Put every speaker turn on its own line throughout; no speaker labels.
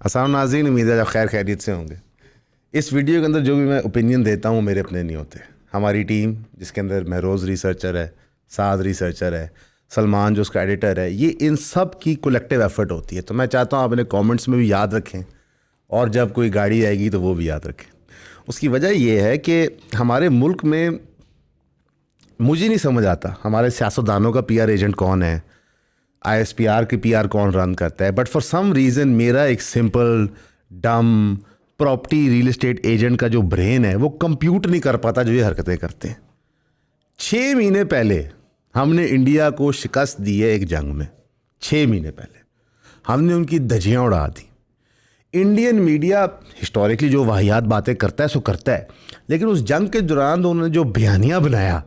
अस्सलाम नाज़रीन, उम्मीद है आप खैर खैरियत से होंगे। इस वीडियो के अंदर जो भी मैं ओपिनियन देता हूँ मेरे अपने नहीं होते। हमारी टीम जिसके अंदर महरोज़ रिसर्चर है, साद रिसर्चर है, सलमान जो उसका एडिटर है, ये इन सब की कलेक्टिव एफर्ट होती है। तो मैं चाहता हूँ आप अपने कमेंट्स में भी याद रखें और जब कोई गाड़ी आएगी तो वो भी याद रखें। उसकी वजह ये है कि हमारे मुल्क में मुझे नहीं समझ आता हमारे सियासतदानों का पीआर एजेंट कौन है, आईएसपीआर की पीआर कौन रन करता है। बट फॉर सम रीज़न मेरा एक सिंपल डम प्रॉपर्टी रियल एस्टेट एजेंट का जो ब्रेन है वो कंप्यूट नहीं कर पाता जो ये हरकतें करते हैं। 6 महीने पहले हमने इंडिया को शिकस्त दी है एक जंग में। 6 महीने पहले हमने उनकी धज्जियाँ उड़ा दी। इंडियन मीडिया हिस्टोरिकली जो वाहियात बातें करता है सो करता है, लेकिन उस जंग के दौरान तो उन्होंने जो बयानियाँ बनाया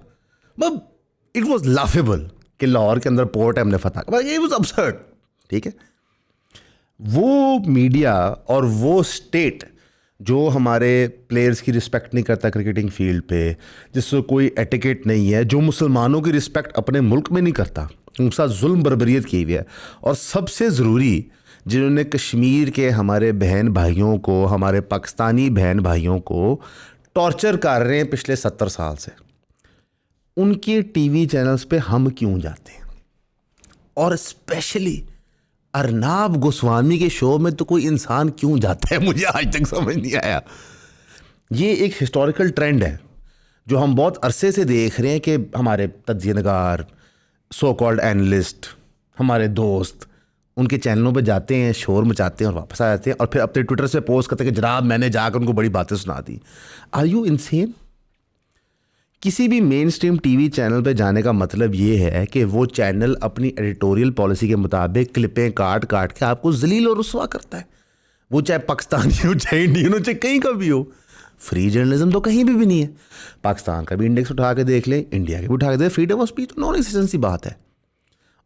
मतलब इट वॉज लाफेबल कि लाहौर के अंदर पोर्ट है हमने फतह, इट वॉज अबसर्ड। ठीक है, वो मीडिया और वो स्टेट जो हमारे प्लेयर्स की रिस्पेक्ट नहीं करता क्रिकेटिंग फील्ड पे, जिससे कोई एटिकेट नहीं है, जो मुसलमानों की रिस्पेक्ट अपने मुल्क में नहीं करता, उनके साथ जुल्म बर्बरियत की हुई है, और सबसे ज़रूरी जिन्होंने कश्मीर के हमारे बहन भाइयों को, हमारे पाकिस्तानी बहन भाइयों को टॉर्चर कर रहे हैं पिछले 70 साल से, उनके टीवी चैनल्स पे हम क्यों जाते हैं? और स्पेशली अर्नाब गोस्वामी के शो में तो कोई इंसान क्यों जाता है, मुझे आज तक समझ नहीं आया। ये एक हिस्टोरिकल ट्रेंड है जो हम बहुत अरसे से देख रहे हैं कि हमारे तज्ज़ियानगार, सो कॉल्ड एनालिस्ट, हमारे दोस्त उनके चैनलों पे जाते हैं, शोर मचाते हैं और वापस आ जाते हैं और फिर अपने ट्विटर से पोस्ट करते हैं कि जनाब मैंने जाकर उनको बड़ी बातें सुना दी। Are you insane? किसी भी मेन स्ट्रीम टीवी चैनल पे जाने का मतलब ये है कि वो चैनल अपनी एडिटोरियल पॉलिसी के मुताबिक क्लिपें काट काट के आपको जलील और रुस्वा करता है। वो चाहे पाकिस्तानी हो, चाहे इंडियन हो, चाहे कहीं का भी हो। फ्री जर्नलिज्म तो कहीं भी नहीं है। पाकिस्तान का भी इंडेक्स उठा के देख लें, इंडिया के भी उठा के देख, फ्रीडम ऑफ स्पीच तो नॉन एग्जिस्टेंस बात है।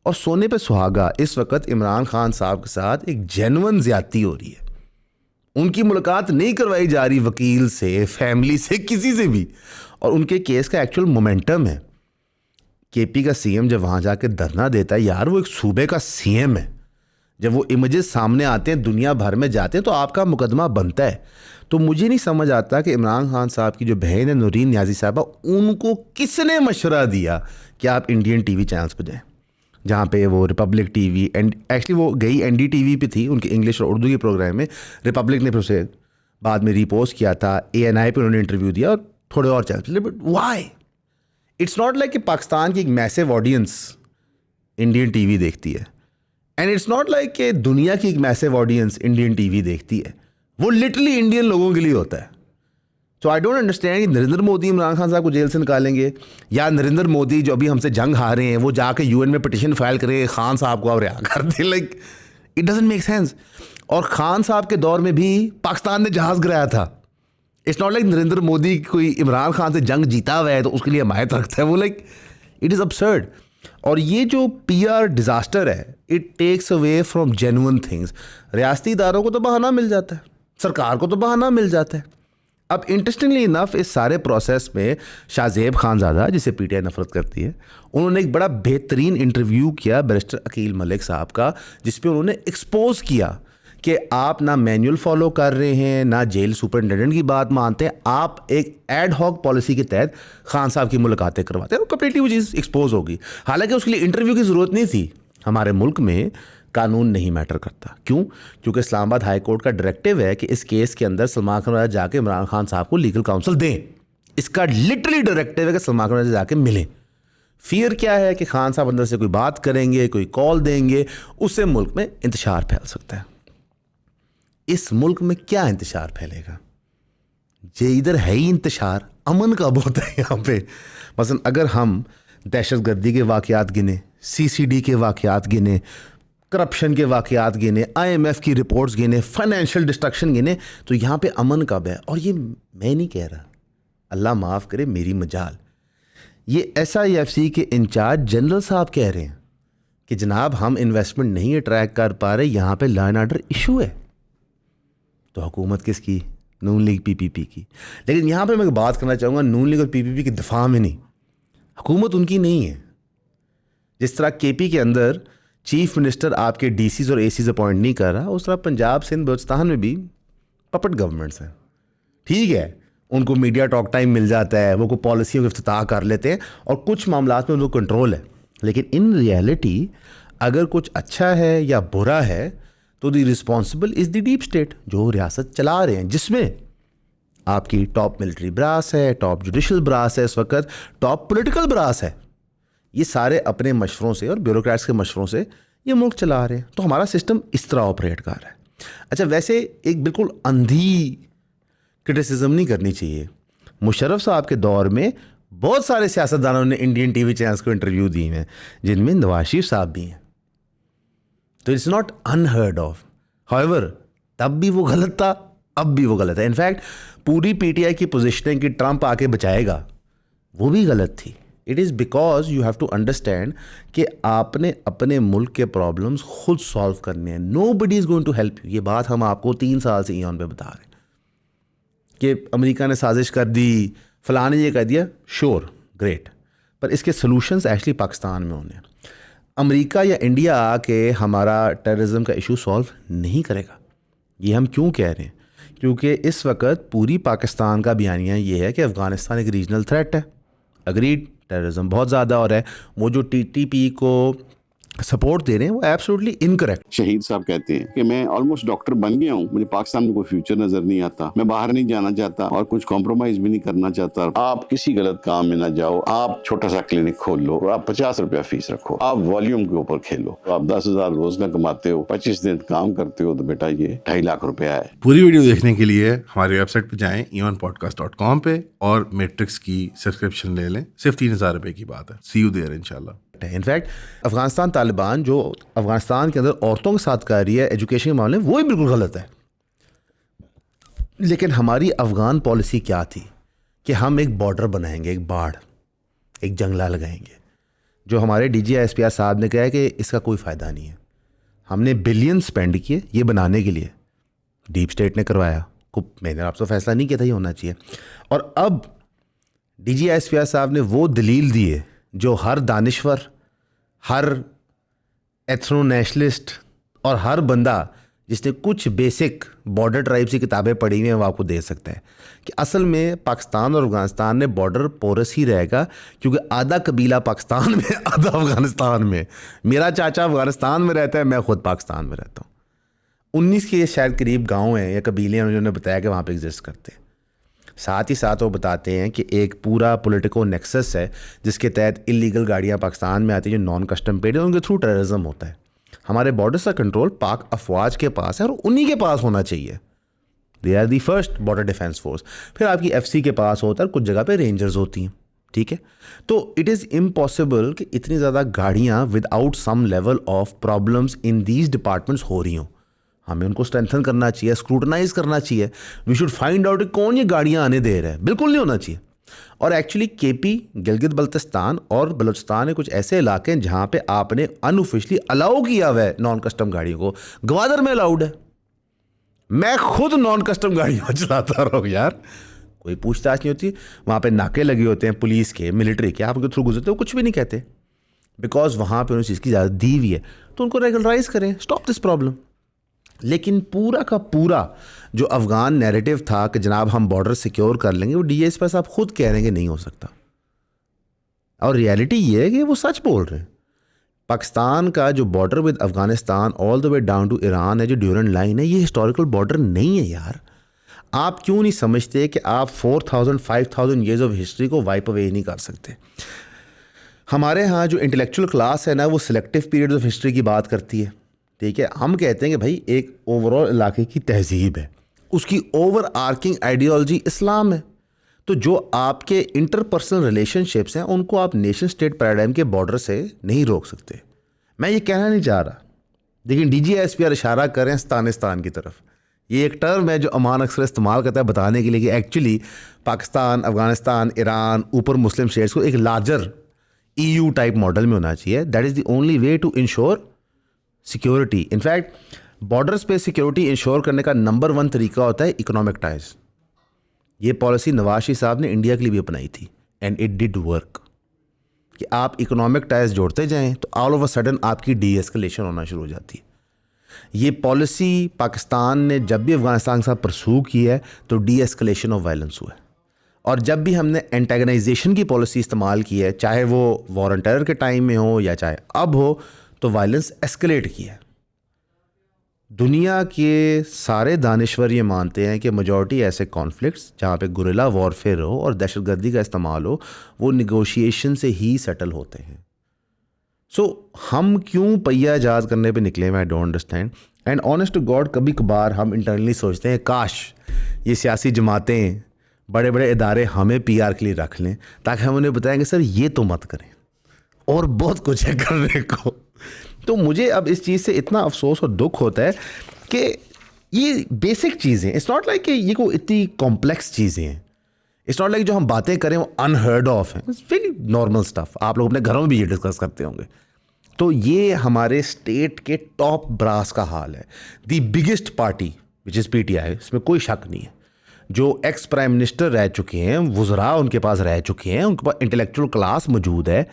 और सोने पे सुहागा, इस वक्त इमरान खान साहब के साथ एक जेन्युइन ज्यादती हो रही है। उनकी मुलाकात नहीं करवाई जा रही वकील से, फैमिली से, किसी से भी, और उनके केस का एक्चुअल मोमेंटम है। केपी का सीएम जब वहाँ जाके धरना देता है, यार वो एक सूबे का सीएम है, जब वो इमेजेस सामने आते हैं, दुनिया भर में जाते हैं, तो आपका मुकदमा बनता है। तो मुझे नहीं समझ आता कि इमरान खान साहब की जो बहन है नूरीन नियाज़ी साहबा, उनको किसने मशवरा दिया कि आप इंडियन टीवी चैनल्स पर जाएँ, जहाँ पे वो रिपब्लिक टीवी एंड एक्चुअली वो गई एनडीटीवी पे थी, उनके इंग्लिश और उर्दू के प्रोग्राम में। रिपब्लिक ने फिर उसे बाद में रिपोस्ट किया था, एएनआई पे उन्होंने इंटरव्यू दिया और थोड़े और channel. But why? It's not like कि पाकिस्तान की एक मैसिव ऑडियंस इंडियन टीवी देखती है, एंड इट्स नॉट लाइक कि दुनिया की एक मैसिव ऑडियंस इंडियन टीवी देखती है। वो लिटरली इंडियन लोगों के लिए होता है। सो आई डोंट अंडरस्टैंड कि नरेंद्र मोदी इमरान खान साहब को जेल से निकालेंगे, या नरेंद्र मोदी जो अभी हमसे जंग हारे हैं वो जाके यूएन में पिटिशन फाइल करें खान साहब को और रिहा कर दे। Like it doesn't make sense. और खान साहब के दौर में भी पाकिस्तान ने जहाज़ गिराया था। It's not like Narendra Modi कोई इमरान खान से जंग जीता हुआ है तो उसके लिए हमायत रखता है। वो लाइक इट इज़ absurd। और ये जो पीआर डिज़ास्टर है, it takes away from genuine things. रियासती इदारों को तो बहाना मिल जाता है, सरकार को तो बहाना मिल जाता है। अब इंटरेस्टिंगली इनफ इस सारे प्रोसेस में शाहजेब खानज़ादा, जिसे पीटीआई नफरत करती है, उन्होंने एक बड़ा बेहतरीन इंटरव्यू किया बैरिस्टर अकील मलिक साहब का, जिसपे उन्होंने एक्सपोज किया कि आप ना मैनुअल फॉलो कर रहे हैं, ना जेल सुपरिटेंडेंट की बात मानते हैं, आप एक एड हॉक पॉलिसी के तहत खान साहब की मुलाकातें करवाते हैं। कंप्लीटली वो चीज़ एक्सपोज होगी। हालांकि उसके लिए इंटरव्यू की ज़रूरत नहीं थी। हमारे मुल्क में कानून नहीं मैटर करता। क्यों? क्योंकि इस्लामाबाद हाई कोर्ट का डायरेक्टिव है कि इस केस के अंदर सलमान खान जाके इमरान खान साहब को लीगल काउंसिल दें। इसका लिटरली डायरेक्टिव है कि सलमान खान जाके मिलें। फियर क्या है कि खान साहब अंदर से कोई बात करेंगे, कोई कॉल देंगे, उससे मुल्क में इंतशार फैल सकता है। इस मुल्क में क्या इंतशार फैलेगा? ये इधर है ही इंतशार, अमन कब होता है यहाँ पे? मसलन अगर हम दहशतगर्दी के वाक़यात गिने, सीसीडी के वाक़यात गिने, करप्शन के वाक़यात गिने, IMF की रिपोर्ट्स गिने, फाइनेंशियल डिस्ट्रक्शन गिने, तो यहाँ पे अमन कब है? और ये मैं नहीं कह रहा, अल्लाह माफ़ करे मेरी मजाल, ये SIFC के इंचार्ज जनरल साहब कह रहे हैं कि जनाब हम इन्वेस्टमेंट नहीं अट्रैक्ट कर पा रहे, यहाँ पे लॉ एंड ऑर्डर इशू है। तो हुकूमत किसकी? नून लीग PPP की। लेकिन यहाँ पे मैं बात करना चाहूँगा नून लीग और PPP की दिफा में नहीं, हुकूमत उनकी नहीं है। जिस तरह KP के अंदर चीफ मिनिस्टर आपके डीसीज और एसीज अपॉइंट नहीं कर रहा, उस तरह पंजाब सिंध बलूचिस्तान में भी पपट गवर्नमेंट्स हैं। ठीक है, उनको मीडिया टॉक टाइम मिल जाता है, वो कोई पॉलिसियों का इफ्तिताह कर लेते हैं और कुछ मामलात में उनको कंट्रोल है, लेकिन इन रियलिटी अगर कुछ अच्छा है या बुरा है तो the responsible is the deep state जो रियासत चला रहे हैं, जिसमें आपकी टॉप मिलिट्री ब्रास है, टॉप जुडिशल ब्रास है, इस वक्त टॉप पॉलिटिकल ब्रास है। ये सारे अपने मशवरों से और ब्यूरोक्रेट्स के मशवरों से ये मुल्क चला रहे हैं। तो हमारा सिस्टम इस तरह ऑपरेट कर रहा है। अच्छा, वैसे एक बिल्कुल अंधी क्रिटिसिज्म नहीं करनी चाहिए। मुशर्रफ साहब के दौर में बहुत सारे सियासतदानों ने इंडियन टीवी चैनल्स को इंटरव्यू दिए हैं, जिनमें नवाज शरीफ साहब भी हैं। तो it's not unheard of. However तब भी वो गलत था, अब भी वो गलत है। इनफैक्ट पूरी पीटीआई की पोजीशनिंग कि ट्रंप आके बचाएगा, वो भी गलत थी। It is because you have to understand कि आपने अपने मुल्क के प्रॉब्लम्स खुद सॉल्व करने हैं। Nobody is going to help you. ये बात हम आपको 3 साल से ईऑन पे बता रहे हैं कि अमेरिका ने साजिश कर दी, फलां ने ये कर दिया, श्योर ग्रेट, पर इसके सॉल्यूशंस एक्चुअली पाकिस्तान में होने हैं। अमेरिका या इंडिया आके हमारा टेररिज्म का इशू सॉल्व नहीं करेगा। ये हम क्यों कह रहे हैं? क्योंकि इस वक्त पूरी पाकिस्तान का बयानिया ये है कि अफ़गानिस्तान एक रीजनल थ्रेट है। अग्रीड, टेररिज्म बहुत ज़्यादा हो रहा है। वो जो टीटीपी को सपोर्ट दे रहे हैं वो एब्सोल्युटली इनकरेक्ट।
शहीद साहब कहते हैं कि मैं ऑलमोस्ट डॉक्टर बन गया हूँ, मुझे पाकिस्तान में कोई फ्यूचर नजर नहीं आता, मैं बाहर नहीं जाना चाहता और कुछ कॉम्प्रोमाइज भी नहीं करना चाहता। आप किसी गलत काम में ना जाओ, आप छोटा सा क्लिनिक खोल लो, आप 50 रुपया फीस रखो, आप वॉल्यूम के ऊपर खेलो। आप 10,000 रोज का कमाते हो, 25 दिन काम करते हो, तो बेटा ये 2.5 लाख रुपया है।
पूरी वीडियो देखने के लिए हमारी वेबसाइट पे जाएं eonpodcast.com पे और मैट्रिक्स की सब्सक्रिप्शन ले लें। सिर्फ 3,000 रुपए की बात है। सी यू देयर इंशाल्लाह।
इनफैक्ट अफगानिस्तान तालिबान जो अफगानिस्तान के अंदर औरतों के साथ कर रही है एजुकेशन के मामले में, वो ही बिल्कुल गलत है। लेकिन हमारी अफगान पॉलिसी क्या थी कि हम एक बॉर्डर बनाएंगे, एक बाढ़, एक जंगला लगाएंगे। जो हमारे DGI-SPR साहब ने कहा है कि इसका कोई फ़ायदा नहीं है। हमने बिलियन स्पेंड किए ये बनाने के लिए, डीप स्टेट ने करवाया, मैंने आपसे फैसला नहीं किया था ये होना चाहिए। और अब DGI-SPR साहब ने वो दलील दी है जो हर दानिश्वर, हर एथनो नेशनलिस्ट और हर बंदा जिसने कुछ बेसिक बॉर्डर ट्राइब्स की किताबें पढ़ी हुई हैं वो आपको दे सकता है कि असल में पाकिस्तान और अफगानिस्तान में बॉर्डर पोरस ही रहेगा, क्योंकि आधा कबीला पाकिस्तान में, आधा अफगानिस्तान में। मेरा चाचा अफगानिस्तान में रहता है, मैं खुद पाकिस्तान में रहता हूँ। 19 के शायद करीब गाँव हैं या कबीले हैं उन्होंने बताया कि वहाँ पर एग्जिस्ट करते हैं। साथ ही साथ वो बताते हैं कि एक पूरा पॉलिटिको नेक्सस है जिसके तहत इलीगल गाड़ियाँ पाकिस्तान में आती हैं जो नॉन कस्टम पेड है, उनके थ्रू टेररिज्म होता है। हमारे बॉर्डर्स का कंट्रोल पाक अफवाज के पास है और उन्हीं के पास होना चाहिए। They are the first border defence force. फिर आपकी FC के पास होता है, कुछ जगह पे रेंजर्स होती हैं। ठीक है, तो इट इज़ इम्पॉसिबल कि इतनी ज़्यादा गाड़ियाँ without some level of problems in these departments हो रही हों। हमें उनको स्ट्रेंथन करना चाहिए, स्क्रूटनाइज करना चाहिए। वी शुड फाइंड आउट कौन ये गाड़ियाँ आने दे रहा है। बिल्कुल नहीं होना चाहिए। और एक्चुअली KP, गिलगित बल्तिस्तान और बलूचिस्तान में कुछ ऐसे इलाके हैं जहाँ पे आपने अनऑफिशियली अलाउ किया हुआ है नॉन कस्टम गाड़ियों को। ग्वादर में अलाउड है। मैं खुद नॉन कस्टम गाड़ियाँ चलाता रहा हूँ यार, कोई पूछताछ नहीं होती। वहाँ पे नाके लगे होते हैं पुलिस के, मिलिट्री के, आप उनके थ्रू गुजरते हो, कुछ भी नहीं कहते, बिकॉज वहाँ पर उन्हें चीज़ की इजाज़त दी हुई है। तो उनको रेगुलराइज करें, स्टॉप दिस प्रॉब्लम। लेकिन पूरा का पूरा जो अफ़गान नैरेटिव था कि जनाब हम बॉर्डर सिक्योर कर लेंगे, वो DGI-SPR साहब खुद कह रहे हैं कि नहीं हो सकता। और रियलिटी ये है कि वो सच बोल रहे हैं। पाकिस्तान का जो border with Afghanistan all the way down to Iran है, जो ड्यूरेंट लाइन है, ये हिस्टोरिकल बॉर्डर नहीं है यार। आप क्यों नहीं समझते कि आप 4,000-5,000 ईयर्स ऑफ हिस्ट्री को वाइप अवे नहीं कर सकते? हमारे यहाँ जो इंटेलेक्चुअल क्लास है ना, वो सिलेक्टिव पीरियड ऑफ हिस्ट्री की बात करती है। ठीक है, हम कहते हैं कि भाई एक ओवरऑल इलाके की तहजीब है, उसकी ओवर आर्किंग आइडियोलॉजी इस्लाम है। तो जो आपके इंटरपर्सनल रिलेशनशिप्स हैं उनको आप नेशन स्टेट पैराडाइम के बॉर्डर से नहीं रोक सकते। मैं ये कहना नहीं चाह रहा, लेकिन DGI-SPR इशारा करें स्तानिस्तान की तरफ। ये एक टर्म है जो अमान अक्सर इस्तेमाल करता है बताने के लिए कि एक्चुअली पाकिस्तान, अफगानिस्तान, ईरान, ऊपर मुस्लिम स्टेट्स को एक लार्जर EU टाइप मॉडल में होना चाहिए। That is the only way to ensure security. In fact borders पे सिक्योरिटी इंश्योर करने का नंबर 1 तरीका होता है इकोनॉमिक टाइज। ये पॉलिसी नवाज शरीफ साहब ने इंडिया के लिए भी अपनाई थी एंड इट डिड वर्क। कि आप इकोनॉमिक टाइज जोड़ते जाएं तो ऑल ऑफ अ सडन आपकी डी एस्केलेशन होना शुरू हो जाती है। ये पॉलिसी पाकिस्तान ने जब भी अफ़गानिस्तान के साथ परसू की है तो डी एस्केलेशन ऑफ वायलेंस हुआ है, और जब भी हमने एंटेगनाइजेशन की पॉलिसी इस्तेमाल की है, चाहे वो वॉर ऑन टेरर के टाइम में हो या चाहे अब हो, तो वायलेंस एस्केलेट किया है। दुनिया के सारे दानिश्वर ये मानते हैं कि मेजॉरिटी ऐसे कॉन्फ्लिक्ट्स जहाँ पे गुरिल्ला वॉरफेयर हो और दहशतगर्दी का इस्तेमाल हो, वो निगोशिएशन से ही सेटल होते हैं। सो हम क्यों पहिया ईजाद करने पे निकले, मैं don't understand. And honest to God कभी कभार हम इंटरनली सोचते हैं काश ये सियासी जमातें, बड़े बड़े इदारे हमें पीआर के लिए रख लें ताकि हम उन्हें बताएं कि सर ये तो मत करें, और बहुत कुछ है करने को। तो मुझे अब इस चीज़ से इतना अफसोस और दुख होता है कि ये बेसिक चीज़ें, इट्स नॉट लाइक कि ये कोई इतनी कॉम्प्लेक्स चीज़ें हैं, इट्स नॉट लाइक जो हम बातें करें वो अनहर्ड ऑफ हैं, इट्स वेरी नॉर्मल स्टफ। आप लोग अपने घरों में भी ये डिस्कस करते होंगे। तो ये हमारे स्टेट के टॉप ब्रास का हाल है। The biggest party which is PTI, इसमें कोई शक नहीं है, जो एक्स प्राइम मिनिस्टर रह चुके हैं, वुज़रा उनके पास रह चुके हैं, उनके पास इंटेलेक्चुअल क्लास मौजूद है,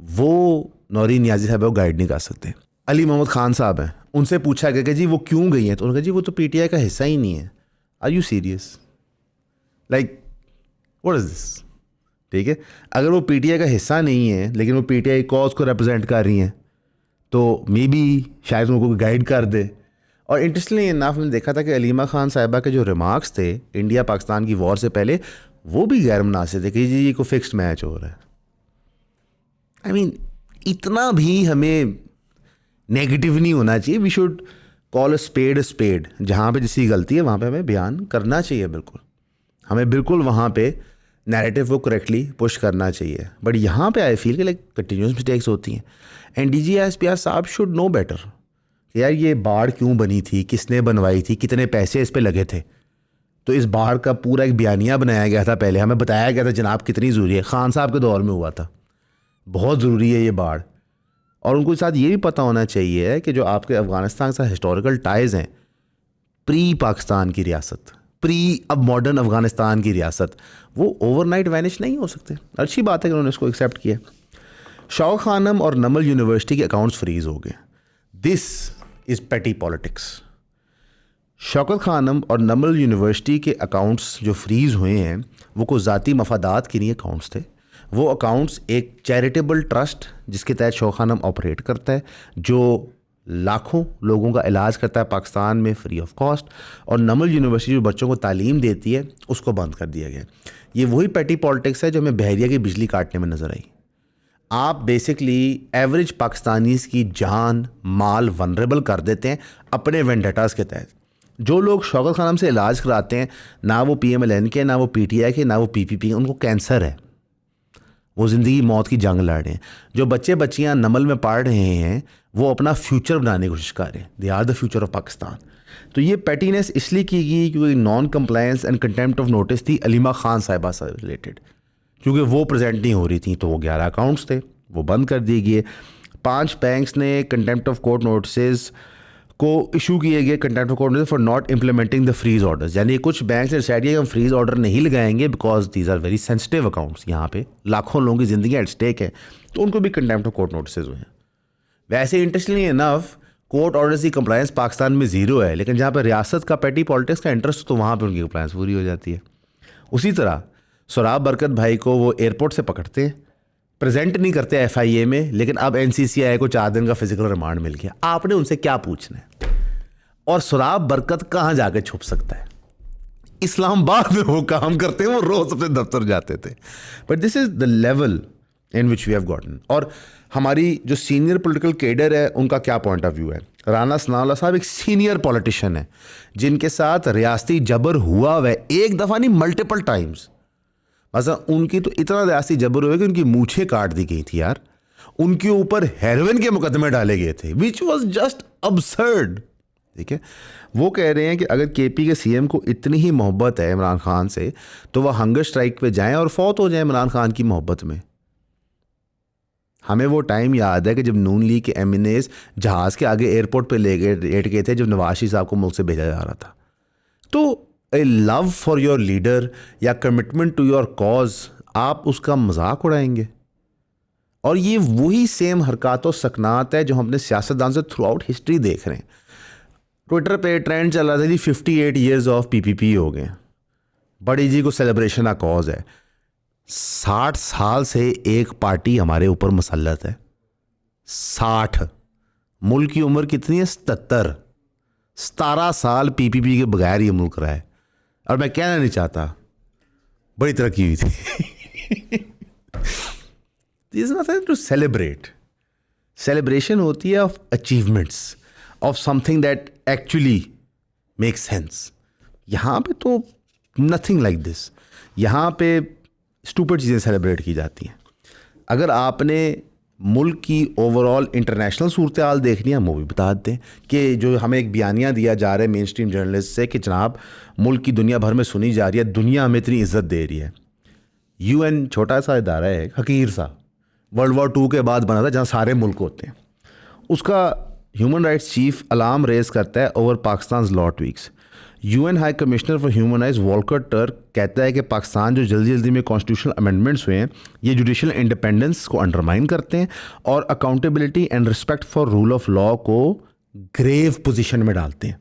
वो नौरीन नियाज़ी साहब वो गाइड नहीं कर सकते। अली मोहम्मद खान साहब हैं, उनसे पूछा गया कि जी वो क्यों गई हैं, तो उन्होंने कहा जी वो तो पीटीआई का हिस्सा ही नहीं है। Are you serious? Like what is this? ठीक है, अगर वो पीटीआई का हिस्सा नहीं है लेकिन वो पीटीआई कॉज को रिप्रेजेंट कर रही हैं तो मे बी शायद उनको गाइड कर दे। और इंटरेस्टिंगली इनाफ मैंने देखा था कि अलीमा खान साहिबा के जो रिमार्क्स थे इंडिया पाकिस्तान की वॉर से पहले, वो भी गैर मुनासिब थे कि जी ये को फिक्स्ड मैच हो रहा है। आई मीन इतना भी हमें नेगेटिव नहीं होना चाहिए। We should call a spade. जहाँ पे जिसकी गलती है वहाँ पे हमें बयान करना चाहिए, बिल्कुल हमें बिल्कुल वहाँ पे नैरेटिव को करेक्टली पुश करना चाहिए। बट यहाँ पे आई फील कि लाइक कंटिन्यूस मिस्टेक्स होती हैं एंड DGSPR साहब शुड नो बेटर कि यार ये बाढ़ क्यों बनी थी, किसने बनवाई थी, कितने पैसे इस पे लगे थे। तो इस बाढ़ का पूरा एक बयानिया बनाया गया था, पहले हमें बताया गया था जनाब कितनी ज़रूरी है, खान साहब के दौर में हुआ था, बहुत ज़रूरी है ये बाढ़। और उनको साथ ये भी पता होना चाहिए कि जो आपके अफ़गानिस्तान के साथ हिस्टोरिकल टाइज़ हैं, प्री पाकिस्तान की रियासत, प्री अब मॉडर्न अफ़गानिस्तान की रियासत, वो ओवरनाइट वैनिश नहीं हो सकते। अच्छी बात है कि उन्होंने इसको एक्सेप्ट किया। शौक खानम और नमल यूनिवर्सिटी के अकाउंट्स फ्रीज़ हो गए। दिस इज़ पेटी पॉलिटिक्स। शौकत खानम और नमल यूनिवर्सिटी के अकाउंट्स जो फ्रीज़ हुए हैं वो कोई ज़ाती मफादात के नहीं अकाउंट्स थे। वो अकाउंट्स एक चैरिटेबल ट्रस्ट जिसके तहत शौक खानम ऑपरेट करता है, जो लाखों लोगों का इलाज करता है पाकिस्तान में फ्री ऑफ कॉस्ट, और नमल यूनिवर्सिटी जो बच्चों को तालीम देती है उसको बंद कर दिया गया। ये वही पेटी पॉलिटिक्स है जो हमें बहरिया की बिजली काटने में नज़र आई। आप बेसिकली एवरेज पाकिस्तानीज़ की जान माल वनरेबल कर देते हैं अपने वेंडेटास के तहत। जो लोग शौकत खानम से इलाज कराते हैं, ना वो PMLN के, ना वो PTI के, ना वो PPP, उनको कैंसर है, वो ज़िंदगी मौत की जंग लड़ रहे हैं। जो बच्चे बच्चियां नमल में पढ़ रहे हैं वो अपना फ्यूचर बनाने की कोशिश कर रहे हैं। They are the future of Pakistan. तो ये पेटीनेस इसलिए की गई क्योंकि non compliance and contempt of notice थी अलीमा खान साहिबा से रिलेटेड, क्योंकि वो प्रेजेंट नहीं हो रही थी। तो वो 11 अकाउंट्स थे, वो बंद कर दिए गए। 5 बैंक्स ने कंटेम्प्ट ऑफ कोर्ट नोटिस को इशू किए गए, contempt of court notice for not implementing the freeze orders. यानी कुछ बैंक ने डिसाइड किया कि हम फ्रीज ऑर्डर नहीं लगाएंगे because these are very sensitive accounts, यहाँ पे लाखों लोगों की ज़िंदगी एट स्टेक है, तो उनको भी कंटेम्प्ट ऑफ कोर्ट नोटिस हुए हैं। वैसे इंटरेस्टिंगली इनफ कोर्ट ऑर्डर्स की कंप्लायंस पाकिस्तान में ज़ीरो है, लेकिन जहाँ पर रियासत का पेटी पॉलिटिक्स का इंटरेस्ट, तो वहाँ पर उनकी कंप्लायंस पूरी हो जाती है। उसी तरह सोराब बरकत भाई को वो एयरपोर्ट से पकड़ते हैं, प्रेजेंट नहीं करते FIA में, लेकिन अब NCCI को 4 दिन का फिजिकल रिमांड मिल गया। आपने उनसे क्या पूछना है? और सोराब बरकत कहाँ जाके छुप सकता है? इस्लामाबाद में वो काम करते हैं, वो रोज अपने दफ्तर जाते थे। But this is the level in which we have gotten. और हमारी जो सीनियर पॉलिटिकल कैडर है उनका क्या पॉइंट ऑफ व्यू है? राना सनाउल्लाह साहब एक सीनियर पॉलिटिशियन है जिनके साथ रियासती जबर हुआ हुआ है, एक दफ़ा नहीं मल्टीपल टाइम्स। मतलब उनकी तो इतना रियासती जबर हुआ कि उनकी मूछें काट दी गई थी यार, उनके ऊपर हेरोइन के मुकदमे डाले गए थे, विच वॉज जस्ट अबसर्ड। ठीक है, वो कह रहे हैं कि अगर KP के CM को इतनी ही मोहब्बत है इमरान खान से तो वह हंगर स्ट्राइक पे जाएं और फौत हो जाएं इमरान खान की मोहब्बत में। हमें वो टाइम याद है कि जब नून लीग के MNAs जहाज़ के आगे एयरपोर्ट पे लेट गए थे जब नवाज शरीफ साहब को मुल्क से भेजा जा रहा था। तो ए लव फॉर योर लीडर या कमिटमेंट टू योर कॉज, आप उसका मजाक उड़ाएंगे? और ये वही सेम हरकत और सकनात है जो हम अपने सियासतदान से थ्रू आउट हिस्ट्री देख रहे हैं। ट्विटर पे ट्रेंड चल रहा था जी 58 ईयर्स ऑफ पीपीपी हो गए, बड़ी जी को सेलिब्रेशन का कॉज है। 60 साल से एक पार्टी हमारे ऊपर मुसल्लत है। 60, मुल्क की उम्र कितनी है? 17 साल पीपीपी के बगैर ये मुल्क रहा है। और मैं कहना नहीं चाहता बड़ी तरक्की हुई थी। This is nothing to celebrate. Celebration होती है of achievements, of something that actually makes sense. यहाँ पे तो नथिंग लाइक दिस। यहाँ पे स्टूपिड चीज़ें सेलिब्रेट की जाती हैं। अगर आपने मुल्क की ओवरऑल इंटरनेशनल सूरत हाल देखनी है, हम वो भी बता देते हैं कि जो हमें एक बयानिया दिया जा रहा है मेन स्ट्रीम जर्नलिस्ट से कि जनाब मुल्क की दुनिया भर में सुनी जा रही है, दुनिया हमें इतनी इज्जत दे रही है। UN छोटा सा इदारा है, हकीर सा, वर्ल्ड वॉर 2 के बाद बना था, जहाँ सारे मुल्क होते हैं। उसका human rights chief alarm raise करता है over Pakistan law tweaks. UN high commissioner for human rights Volker Turk कहता है कि पाकिस्तान जो जल्दी जल्दी में कॉन्स्टिट्यूशनल अमेंडमेंट्स हुए हैं ये जुडिशल इंडिपेंडेंस को अंडरमाइन करते हैं और accountability and respect for rule of law को ग्रेव पोजीशन में डालते हैं।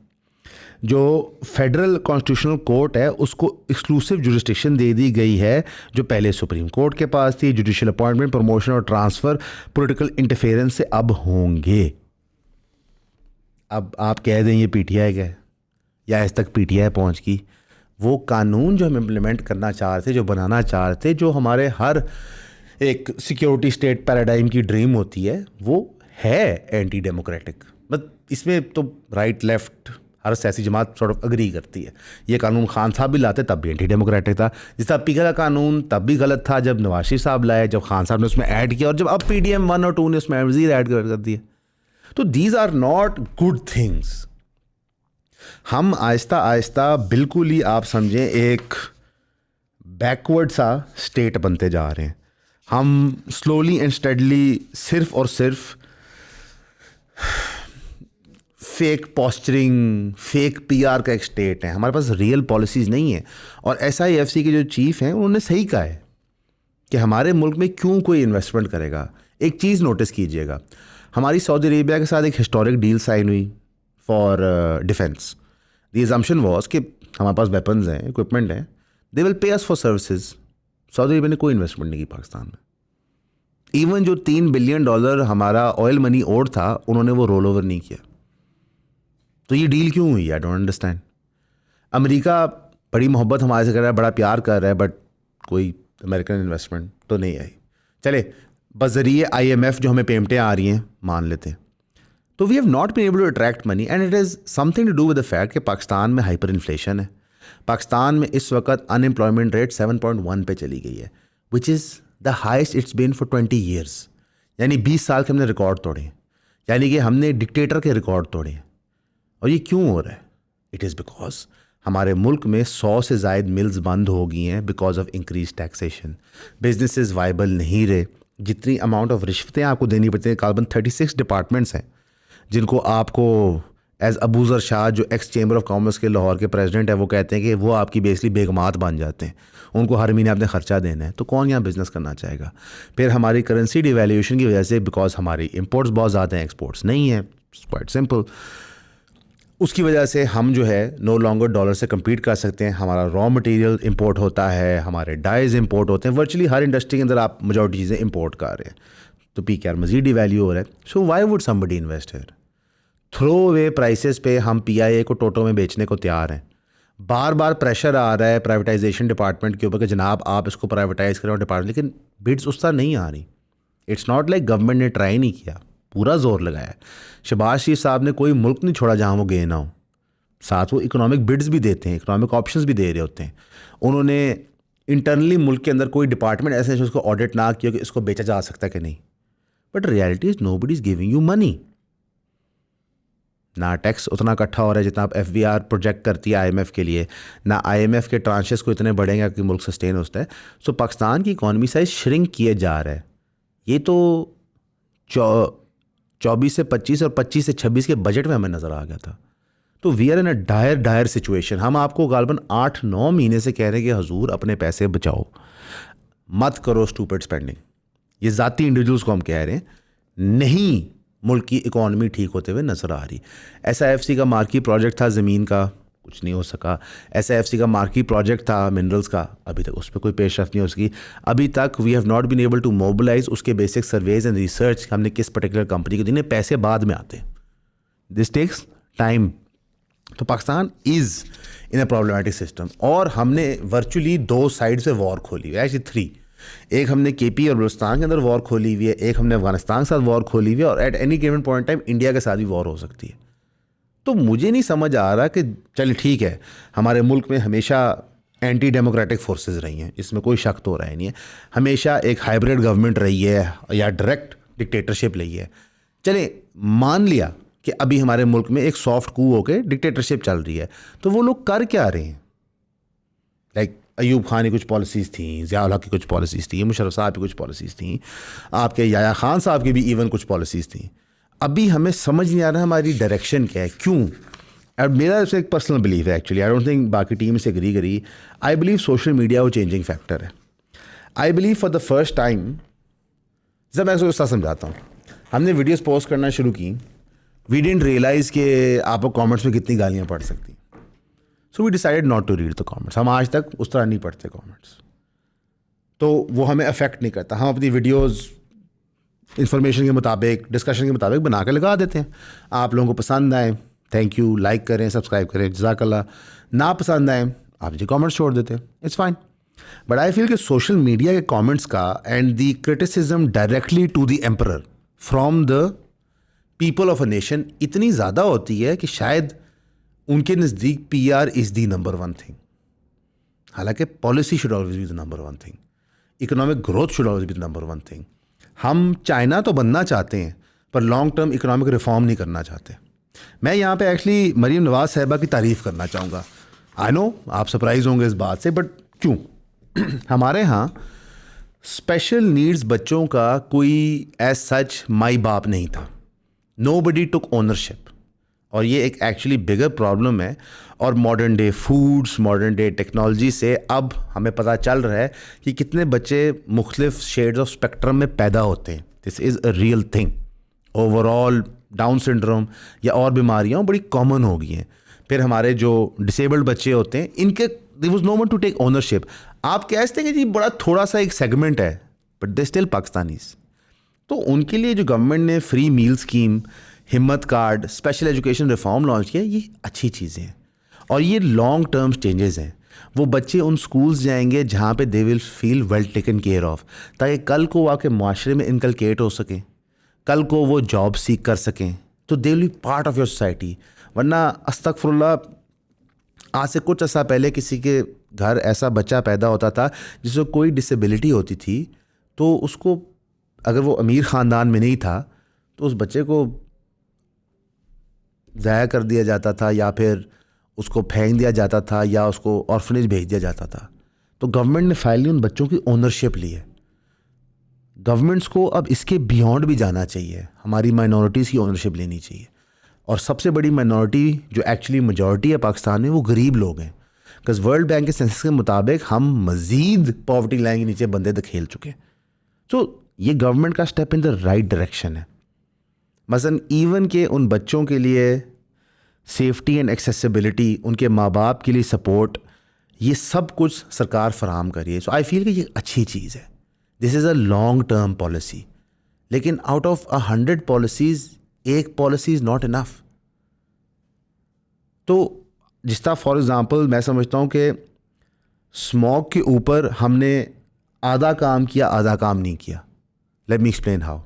जो फेडरल कॉन्स्टिट्यूशनल कोर्ट है उसको एक्सक्लूसिव जुरिस्डिक्शन दे दी गई है जो पहले सुप्रीम कोर्ट के पास थी। जुडिशियल अपॉइंटमेंट, प्रमोशन और ट्रांसफ़र पॉलिटिकल इंटरफेरेंस से अब होंगे। अब आप कह दें ये PTI का है या इस तक PTI पहुंच गई। वो कानून जो हम इम्प्लीमेंट करना चाह रहे थे, जो बनाना चाह रहे थे, जो हमारे हर एक सिक्योरिटी स्टेट पैराडाइम की ड्रीम होती है, वो है एंटी डेमोक्रेटिक। मतलब इसमें तो राइट लेफ्ट हर सियासी जमात सॉर्ट ऑफ अग्री करती है। ये कानून खान साहब भी लाते तब भी एंटी डेमोक्रेटिक था। जिस तरह पीका का कानून तब भी गलत था जब नवाज शरीफ साहब लाए, जब खान साहब ने उसमें ऐड किया, और जब अब PDM 1 और 2 ने उसमें मज़ीद ऐड कर दिया। तो these are not good things. हम आहिस्ता आहिस्ता बिल्कुल ही आप समझें एक बैकवर्ड सा स्टेट बनते जा रहे हैं। हम स्लोली एंड स्टडली सिर्फ और सिर्फ फेक पॉस्चरिंग, फेक PR का एक स्टेट है। हमारे पास रियल पॉलिसीज़ नहीं है। और SIFC के जो चीफ़ हैं उन्होंने सही कहा है कि हमारे मुल्क में क्यों कोई इन्वेस्टमेंट करेगा। एक चीज़ नोटिस कीजिएगा, हमारी सऊदी अरेबिया के साथ एक हिस्टोरिक डील साइन हुई for defence. The assumption was कि हमारे पास वेपन्स हैं, इक्विपमेंट हैं, they will pay us for services. Saudi Arabia ने कोई इन्वेस्टमेंट नहीं की पाकिस्तान में। इवन जो $3 बिलियन हमारा ऑयल मनी ओड था, उन्होंने वो रोल ओवर नहीं किया। तो ये डील क्यों हुई? I don't understand. अमेरिका बड़ी मोहब्बत हमारे से कर रहा है, बड़ा प्यार कर रहा है, बट कोई अमेरिकन इन्वेस्टमेंट तो नहीं आई। चले बज़रिए IMF जो हमें पेमेंटें आ रही हैं मान लेते हैं। तो we have not been able to attract money and it is something to do with the fact कि पाकिस्तान में हाइपर इन्फ्लेशन है। पाकिस्तान में इस वक्त अनएम्प्लॉयमेंट रेट 7.1 पे चली गई है, which is the highest it's been for 20 years. यानी 20 साल के हमने रिकॉर्ड तोड़े हैं, यानी कि हमने डिक्टेटर के रिकॉर्ड तोड़े हैं। और ये क्यों हो रहा है? इट इज़ बिकॉज हमारे मुल्क में 100 से ज़ायद मिल्स बंद हो गई हैं because of increase taxation. Businesses viable नहीं रहे। जितनी अमाउंट ऑफ रिश्वतें आपको देनी पड़ती हैं, काल्बन 36 डिपार्टमेंट्स हैं जिनको आपको एज अबूज़र शाह जो एक्स चेंबर ऑफ कॉमर्स के लाहौर के प्रेसिडेंट है वो कहते हैं कि वो आपकी बेसिकली बेगमात बन जाते हैं, उनको हर महीने आपने ख़र्चा देना है। तो कौन यहाँ बिज़नेस करना चाहेगा? फिर हमारी करेंसी डिवैल्यूएशन की वजह से, बिकॉज हमारी इंपोर्ट्स बहुत ज़्यादा हैं, एक्सपोर्ट्स नहीं हैं, क्वाइट सिंपल, उसकी वजह से हम जो है नो लॉन्गर डॉलर से कम्पीट कर सकते हैं। हमारा रॉ मटेरियल इंपोर्ट होता है, हमारे डाइज इंपोर्ट होते हैं। वर्चुअली हर इंडस्ट्री के अंदर आप मेजॉरिटी चीज़ें इंपोर्ट कर रहे हैं, तो PKR मज़ीद डिवैल्यू हो रहा है। So why would somebody invest here? Throw away prices पे हम PIA को टोटो में बेचने को तैयार हैं। बार बार प्रेशर आ रहा है प्राइवेटाइजेशन डिपार्टमेंट के ऊपर कि जनाब आप इसको प्राइवेटाइज़ करें डिपार्टमेंट, लेकिन बिड्स उस तरह नहीं आ रही। इट्स नॉट लाइक गवर्नमेंट ने ट्राई नहीं किया, पूरा जोर लगाया। शहबाज शरीफ साहब ने कोई मुल्क नहीं छोड़ा जहाँ वो गए ना हो। साथ वो इकोनॉमिक बिड्स भी देते हैं, इकोनॉमिक ऑप्शंस भी दे रहे होते हैं। उन्होंने इंटरनली मुल्क के अंदर कोई डिपार्टमेंट ऐसे है उसको ऑडिट ना किया कि इसको बेचा जा सकता है कि नहीं। But reality is nobody is giving you money. ना टैक्स उतना इकट्ठा हो रहा है जितना आप FBR प्रोजेक्ट करती है IMF के लिए, ना IMF के ट्रांशेस को इतने बढ़ेंगे कि मुल्क सस्टेन होता है। सो पाकिस्तान की इकॉनमी साइज श्रिंक किए जा रहा है। ये तो 24 से 25 और 25 से 26 के बजट में हमें नज़र आ गया था। तो we are in a dire situation. हम आपको गालबन 8-9 महीने से कह रहे हैं कि हजूर अपने पैसे बचाओ, मत करो स्टूपिड स्पेंडिंग। ये ज़ाती इंडिविजुअल्स को हम कह रहे हैं, नहीं मुल्क की इकॉनमी ठीक होते हुए नज़र आ रही। SIFC का मार्की प्रोजेक्ट था ज़मीन का, कुछ नहीं हो सका। SIFC का मार्की प्रोजेक्ट था मिनरल्स का, अभी तक उस पर कोई पेशरफ्त नहीं हो सकी। अभी तक we have not been able to mobilise उसके बेसिक सर्वेज एंड रिसर्च, हमने किस पर्टिकुलर कंपनी को जिन्हें पैसे बाद में आते हैं। This takes time. तो Pakistan is in a problematic system, और हमने वर्चुअली 2 साइड से वॉर खोली हुई है, एक्चुअली 3। एक हमने KP और बलूचिस्तान के अंदर वॉर खोली हुई है, एक हमने अफगानिस्तान के साथ वॉर खोली हुई है, और at any given point time India के साथ भी वॉर हो सकती है। तो मुझे नहीं समझ आ रहा कि चल ठीक है, हमारे मुल्क में हमेशा एंटी डेमोक्रेटिक फोर्सेस रही हैं, इसमें कोई शक तो रहा ही नहीं है। हमेशा एक हाइब्रिड गवर्नमेंट रही है या डायरेक्ट डिक्टेटरशिप रही है। चले मान लिया कि अभी हमारे मुल्क में एक सॉफ्ट कू होकर डिक्टेटरशिप चल रही है, तो वो लोग कर क्या रहे हैं? लाइक अयूब खान की कुछ पॉलिसीज़ थी, ज़िया-उल हक की कुछ पॉलिसीज़ थी, मुशर्रफ साहब की कुछ पॉलिसीज़ थी, आपके याया खान साहब की भी इवन कुछ पॉलिसीज़ थी। अभी हमें समझ नहीं आ रहा हमारी डायरेक्शन क्या है, क्यों? और मेरा इससे एक पर्सनल बिलीफ है, एक्चुअली आई डोंट थिंक बाकी टीम से एग्री करी। आई बिलीव सोशल मीडिया वो चेंजिंग फैक्टर है। I believe for the first time, जब मैं उसको समझाता हूँ, हमने वीडियोज़ पोस्ट करना शुरू की, वी डिडंट रियलाइज़ कि आप कमेंट्स में कितनी गालियाँ पढ़ सकती। So we decided not to read the comments. हम आज तक उस तरह नहीं पढ़ते कमेंट्स, तो वो हमें अफेक्ट नहीं करता। हम अपनी वीडियोज़ इन्फॉर्मेशन के मुताबिक, डिस्कशन के मुताबिक बना के लगा देते हैं। आप लोगों को पसंद आए, थैंक यू, लाइक करें, सब्सक्राइब करें, जज़ाकल्लाह। ना पसंद आए, आप जी कमेंट्स छोड़ देते हैं, it's fine. But I feel कि सोशल मीडिया के कमेंट्स का and the criticism directly to the emperor from the people of a nation इतनी ज़्यादा होती है कि शायद उनके नज़दीक PR is the number 1 thing. हालांकि policy should always be the number 1 thing, economic growth should always be the number 1 thing. हम चाइना तो बनना चाहते हैं, पर लॉन्ग टर्म इकोनॉमिक रिफॉर्म नहीं करना चाहते। मैं यहाँ पे एक्चुअली मरीम नवाज़ साहिबा की तारीफ़ करना चाहूँगा। आई नो आप सरप्राइज होंगे इस बात से, बट क्यों? हमारे यहाँ स्पेशल नीड्स बच्चों का कोई एज सच माई बाप नहीं था। नोबडी टुक ओनरशिप, और ये एक एक्चुअली बिगर प्रॉब्लम है। और modern day foods, modern day technology से अब हमें पता चल रहा है कि कितने बच्चे मुख्तलिफ शेड्स ऑफ स्पेक्ट्रम में पैदा होते हैं। This is a real thing. Overall down syndrome या और बीमारियाँ बड़ी कॉमन हो गई हैं। फिर हमारे जो डिसेबल्ड बच्चे होते हैं, इनके there was no one to take ownership. आप कहते हैं कि जी बड़ा थोड़ा सा एक सेगमेंट है, बट दे स्टिल पाकिस्तानीज़। तो उनके लिए जो गवर्नमेंट ने फ्री मील स्कीम, हिम्मत card, special education reform launch किया, ये अच्छी चीज़ें हैं और ये लॉन्ग टर्म चेंजेस हैं। वो बच्चे उन स्कूल्स जाएंगे जहाँ पे they will feel well taken care of, ताकि कल को आके माशरे में इनकलकेट हो सकें, कल को वो जॉब सीख कर सकें, तो they will be part of your society. वरना अस्तगफुरुल्लाह, आज से कुछ अर्सा पहले किसी के घर ऐसा बच्चा पैदा होता था जिसको कोई डिसेबिलिटी होती थी, तो उसको अगर वो अमीर ख़ानदान में नहीं था तो उस बच्चे को ज़ाया कर दिया जाता था, या फिर उसको फेंक दिया जाता था, या उसको ऑर्फनेज भेज दिया जाता था। तो गवर्नमेंट ने फाइनली उन बच्चों की ओनरशिप ली है। गवर्नमेंट्स को अब इसके बियॉन्ड भी जाना चाहिए, हमारी माइनॉरिटीज़ की ओनरशिप लेनी चाहिए। और सबसे बड़ी माइनॉरिटी जो एक्चुअली मेजॉरिटी है पाकिस्तान में, वो गरीब लोग हैं। बिकॉज वर्ल्ड बैंक के सेंसस के मुताबिक हम मज़ीद पॉवर्टी लाइन के नीचे बंदे धकेल चुके हैं। तो ये गवर्नमेंट का step in the right direction है। मसलन इवन के उन बच्चों के लिए सेफ्टी एंड एक्सेसिबिलिटी, उनके माँ बाप के लिए सपोर्ट, ये सब कुछ सरकार फराहम करिए। सो आई फील कि ये अच्छी चीज़ है। This is a long term policy. लेकिन आउट ऑफ 100 पॉलिसीज़ एक पॉलिसी इज़ नॉट इनफ। तो जिस तरह फॉर एग्ज़ाम्पल मैं समझता हूँ कि स्मॉग के ऊपर हमने आधा काम किया, आधा काम नहीं किया। Let me explain how.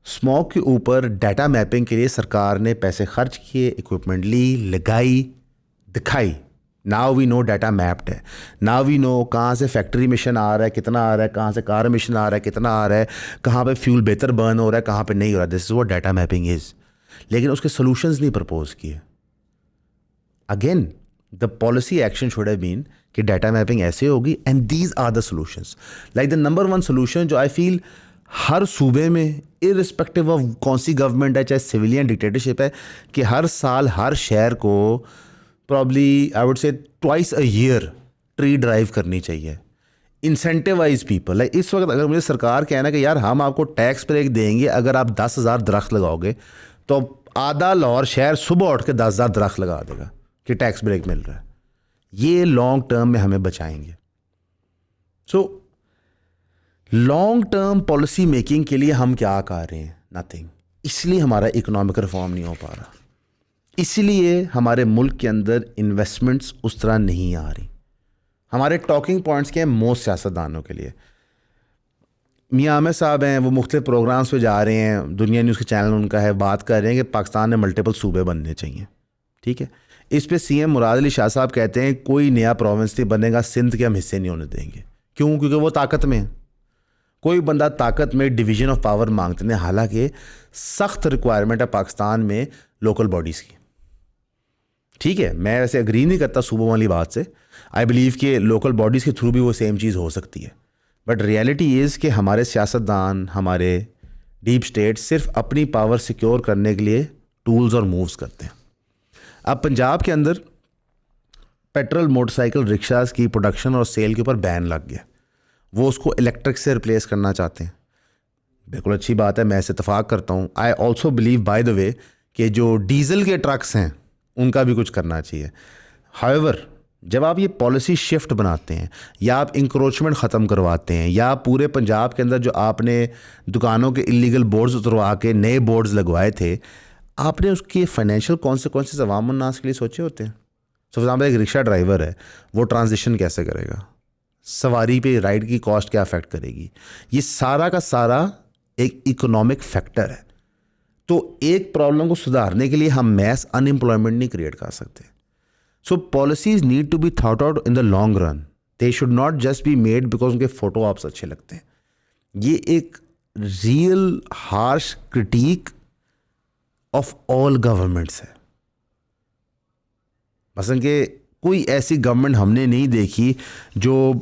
Smog के ऊपर डाटा मैपिंग के लिए सरकार ने पैसे खर्च किए, इक्विपमेंट ली, लगाई, दिखाई। Now we know data mapped है। नाउ वी नो कहाँ से फैक्ट्री मिशन आ रहा है, कितना आ रहा है, कहाँ से कार मिशन आ रहा है, कितना आ रहा है, कहाँ पे फ्यूल बेहतर बर्न हो रहा है, कहाँ पे नहीं हो रहा है। This is what data mapping is. लेकिन उसके सोल्यूशंस नहीं प्रपोज किए। Again the policy action should have been कि डाटा मैपिंग ऐसे होगी and these are the solutions. Like the number 1 solution जो आई फील हर सूबे में इररिस्पेक्टिव ऑफ कौन सी गवर्नमेंट है, चाहे सिविलियन डिक्टेटरशिप है, कि हर साल हर शहर को probably I would say twice a year tree drive करनी चाहिए। इंसेंटिवाइज पीपल है। इस वक्त अगर मुझे सरकार कहना कि यार हम आपको टैक्स ब्रेक देंगे अगर आप 10,000 दरख्त लगाओगे, तो आधा लाहौर शहर सुबह उठ के 10,000 दरख्त लगा देगा कि टैक्स ब्रेक मिल रहा है। ये लॉन्ग टर्म में हमें बचाएंगे। So long term policy making के लिए हम क्या कर रहे हैं? नथिंग। इसलिए हमारा इकोनॉमिक रिफॉर्म नहीं हो पा रहा, इसलिए हमारे मुल्क के अंदर इन्वेस्टमेंट्स उस तरह नहीं आ रही। हमारे टॉकिंग पॉइंट्स के हैं मोस्ट सियासतदानों के लिए। मियां आमिर साहब हैं, वो मुख्तलिफ प्रोग्राम्स पे जा रहे हैं, दुनिया न्यूज़ के चैनल उनका है, बात कर रहे हैं कि पाकिस्तान में मल्टीपल सूबे बनने चाहिए। ठीक है, इस पे सीएम मुराद अली शाह साहब कहते हैं कोई नया प्रोविंस नहीं बनेगा, सिंध के हम हिस्से नहीं होने देंगे। क्यों? क्योंकि वो ताकत में है। कोई बंदा ताकत में डिवीजन ऑफ पावर मांगते हैं, हालांकि सख्त रिक्वायरमेंट है पाकिस्तान में लोकल बॉडीज़ की। ठीक है, मैं वैसे एग्री नहीं करता सूबों वाली बात से। आई बिलीव कि लोकल बॉडीज़ के थ्रू भी वो सेम चीज़ हो सकती है, बट रियलिटी इज़ कि हमारे सियासतदान, हमारे डीप स्टेट सिर्फ अपनी पावर सिक्योर करने के लिए टूल्स और मूव्स करते हैं। अब पंजाब के अंदर पेट्रोल मोटरसाइकिल रिक्शास की प्रोडक्शन और सेल के ऊपर बैन लग गया। वो उसको इलेक्ट्रिक से रिप्लेस करना चाहते हैं। बिल्कुल अच्छी बात है, मैं इसे इत्तेफाक करता हूँ। I also believe by the way कि जो डीजल के ट्रक्स हैं उनका भी कुछ करना चाहिए। हाउएवर, जब आप ये पॉलिसी शिफ्ट बनाते हैं या आप इंक्रोचमेंट ख़त्म करवाते हैं या पूरे पंजाब के अंदर जो आपने दुकानों के इलीगल बोर्ड्स उतरवा के नए बोर्ड्स लगवाए थे, आपने उसके फाइनेंशियल कॉन्सिक्वेंसेस अवाम उन्नास के लिए सोचे होते हैं? सो फॉर एग्जाम्पल एक रिक्शा ड्राइवर है, वो ट्रांजिशन कैसे करेगा? सवारी पे राइड की कॉस्ट क्या अफेक्ट करेगी? ये सारा का सारा एक इकोनॉमिक फैक्टर है। तो एक प्रॉब्लम को सुधारने के लिए हम मैस अनएम्प्लॉयमेंट नहीं क्रिएट कर सकते। So policies need to be thought out in the long run. They should not just be made because उनके फोटो ऑप्स अच्छे लगते हैं। ये एक real harsh critic of all governments है। मसलन कि कोई ऐसी गवर्नमेंट हमने नहीं देखी जो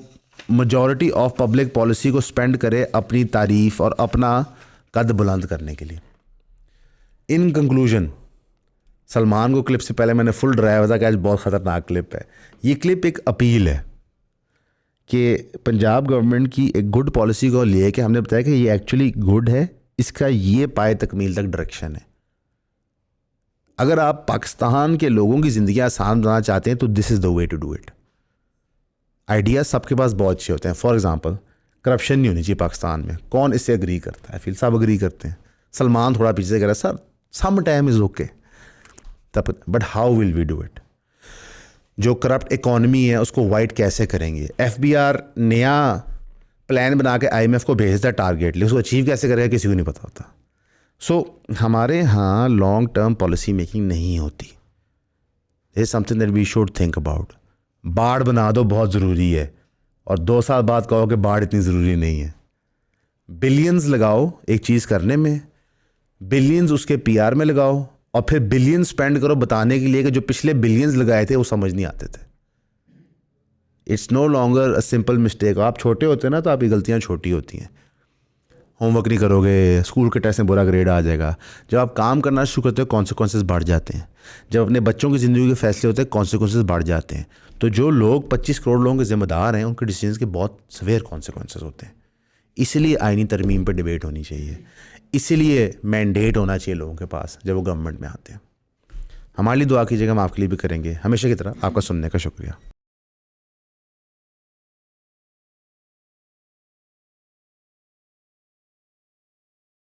मेजॉरिटी ऑफ पब्लिक पॉलिसी को स्पेंड करे अपनी तारीफ और अपना कद बुलंद करने के लिए। इन कंक्लूजन, सलमान को क्लिप से पहले मैंने फुल ड्राइव था कि आज बहुत ख़तरनाक क्लिप है। ये क्लिप एक अपील है कि पंजाब गवर्नमेंट की एक गुड पॉलिसी को लिए कि हमने बताया कि ये एक्चुअली गुड है, इसका ये पाए तकमील तक डायरेक्शन है। अगर आप पाकिस्तान के लोगों की ज़िंदगी आसान बनाना चाहते हैं तो this is the way to do it. Ideas सबके पास बहुत अच्छे होते हैं। फॉर एग्जांपल, करप्शन नहीं होनी चाहिए पाकिस्तान में। कौन इससे एग्री करता है? फिर सब एग्री करते हैं। सलमान थोड़ा पीछे कह रहा है, sir some time is okay, तब but how will we do it? जो करप्ट इकॉनमी है उसको वाइट कैसे करेंगे? FBR नया प्लान बना के IMF को भेजता है टारगेट, लेकिन उसको अचीव कैसे करेगा किसी को नहीं पता होता। सो हमारे यहाँ लॉन्ग टर्म पॉलिसी मेकिंग नहीं होती। This is something that we should think about. बाढ़ बना दो बहुत ज़रूरी है, और 2 साल बाद कहो कि बाढ़ इतनी ज़रूरी नहीं है। बिलियंस लगाओ एक चीज़ करने में, बिलियंस उसके PR में लगाओ, और फिर बिलियंस स्पेंड करो बताने के लिए कि जो पिछले बिलियंस लगाए थे वो समझ नहीं आते थे। It's no longer a simple mistake. आप छोटे होते हैं ना तो आपकी गलतियाँ छोटी होती हैं। होमवर्क नहीं करोगे, स्कूल के टेस्ट में बुरा ग्रेड आ जाएगा। जब आप काम करना शुरू करते हो कॉन्सिक्वेंसेस बढ़ जाते हैं। जब अपने बच्चों की ज़िंदगी के फैसले होते हैं कॉन्सिक्वेंसेस बढ़ जाते हैं। तो जो लोग 25 करोड़ लोगों के ज़िम्मेदार हैं उनके डिसीजंस के बहुत सवेयर कॉन्सिक्वेंसेस होते हैं। इसलिए आईनी तरमीम पर डिबेट होनी चाहिए, इसीलिए मैंडेट होना चाहिए लोगों के पास जब वो गवर्नमेंट में आते हैं। हमारे लिए दुआ कीजिएगा, हम आपके लिए भी करेंगे। हमेशा की तरह आपका सुनने का शुक्रिया।